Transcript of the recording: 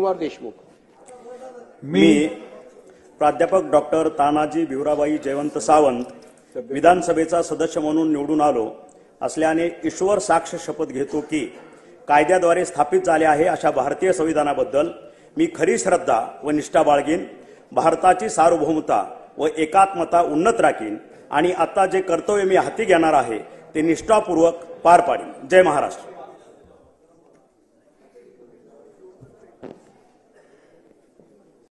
विजयकुमार देशमुख। मी प्राध्यापक डॉक्टर तानाजी भिवराबाई जयवंत सावंत विधानसभेचा सदस्य म्हणून निवडून आलो असल्याने ईश्वर साक्ष शपथ घेतो की कायद्याद्वारे स्थापित झाले आहे अशा भारतीय संविधानाबद्दल मी खरी श्रद्धा व निष्ठा बाळगीन, भारताची सार्वभौमता व एकात्मता उन्नत राखीन आणि आता जे कर्तव्य मी हाती घेणार आहे ते निष्ठापूर्वक पार पाडीन। जय महाराष्ट्र।